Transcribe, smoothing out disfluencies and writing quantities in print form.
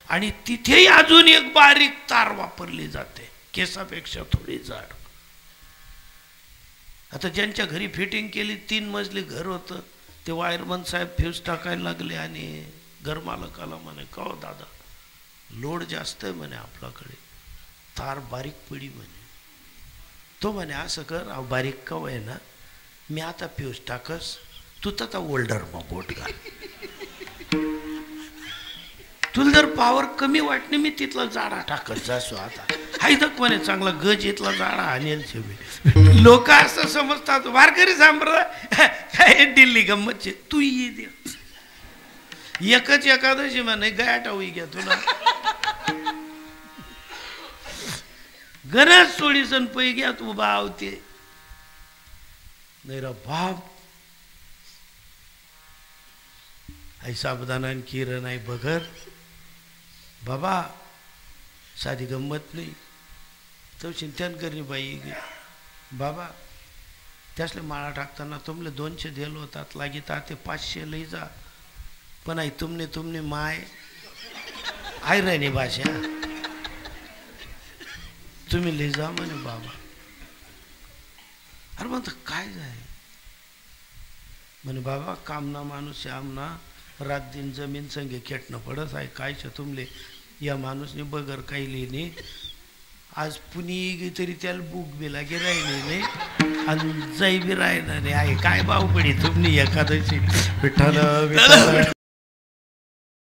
आणि तिथेही अजून एक बारीक तार वापरली जाते, केसापेक्षा थोडी जाड. आता ज्यांच्या घरी फिटिंग केली 3 मजली घर होतं, ते वायरमन साहेब फ्यूज टाकायला लागले आणि घरमालकाला म्हणे, का हो दादा लोड जास्त आहे म्हणे आपल्याकडे, तार बारीक पडी म्हणे. तो म्हणे असं कर, बारीक का आहे ना, मी आता फ्यूज टाकस, तू तर ओल्डर मग बोट घाल, तुला जर पॉवर कमी वाटणे मी तिथला जाडा टाकत जासो. आता हायदक म्हणे चांगला गज इथला जाडा आणेल. लोक असं समजतात वारकरी सांभाळ काय दिल्ली गंमतचे, तू ये दे एकच एकादशी म्हणे गया टावी घ्या तुला गरज सोडीसन पै घ्या तू बावते नाही रा बाप. आई साबुदाणा किरण नाही बघर बाबा, साधी गंमत नाही. तो चिंतन करी बाई बाबा, त्यासले माळा टाकताना तुमले 200 दिल होतात लागित ते 500 लई जा, पण आई तुमने माय आई राहिनी भाषा तुम्ही लई जा म्हणे बाबा. अरे म्हणतो काय जाय म्हणे बाबा, कामना माणूस आमना रात दिन जमीन संगे खेटणं पडत आहे. कायच्या तुमले या माणूसने बगर काही लिहिणे, आज पुणी तरी त्याला बुक बी लागे राहिली नाही आणि जाई बी राहणार नाही आहे. काय भाऊ पडी तुम्ही एखाद्याची विठ्ठल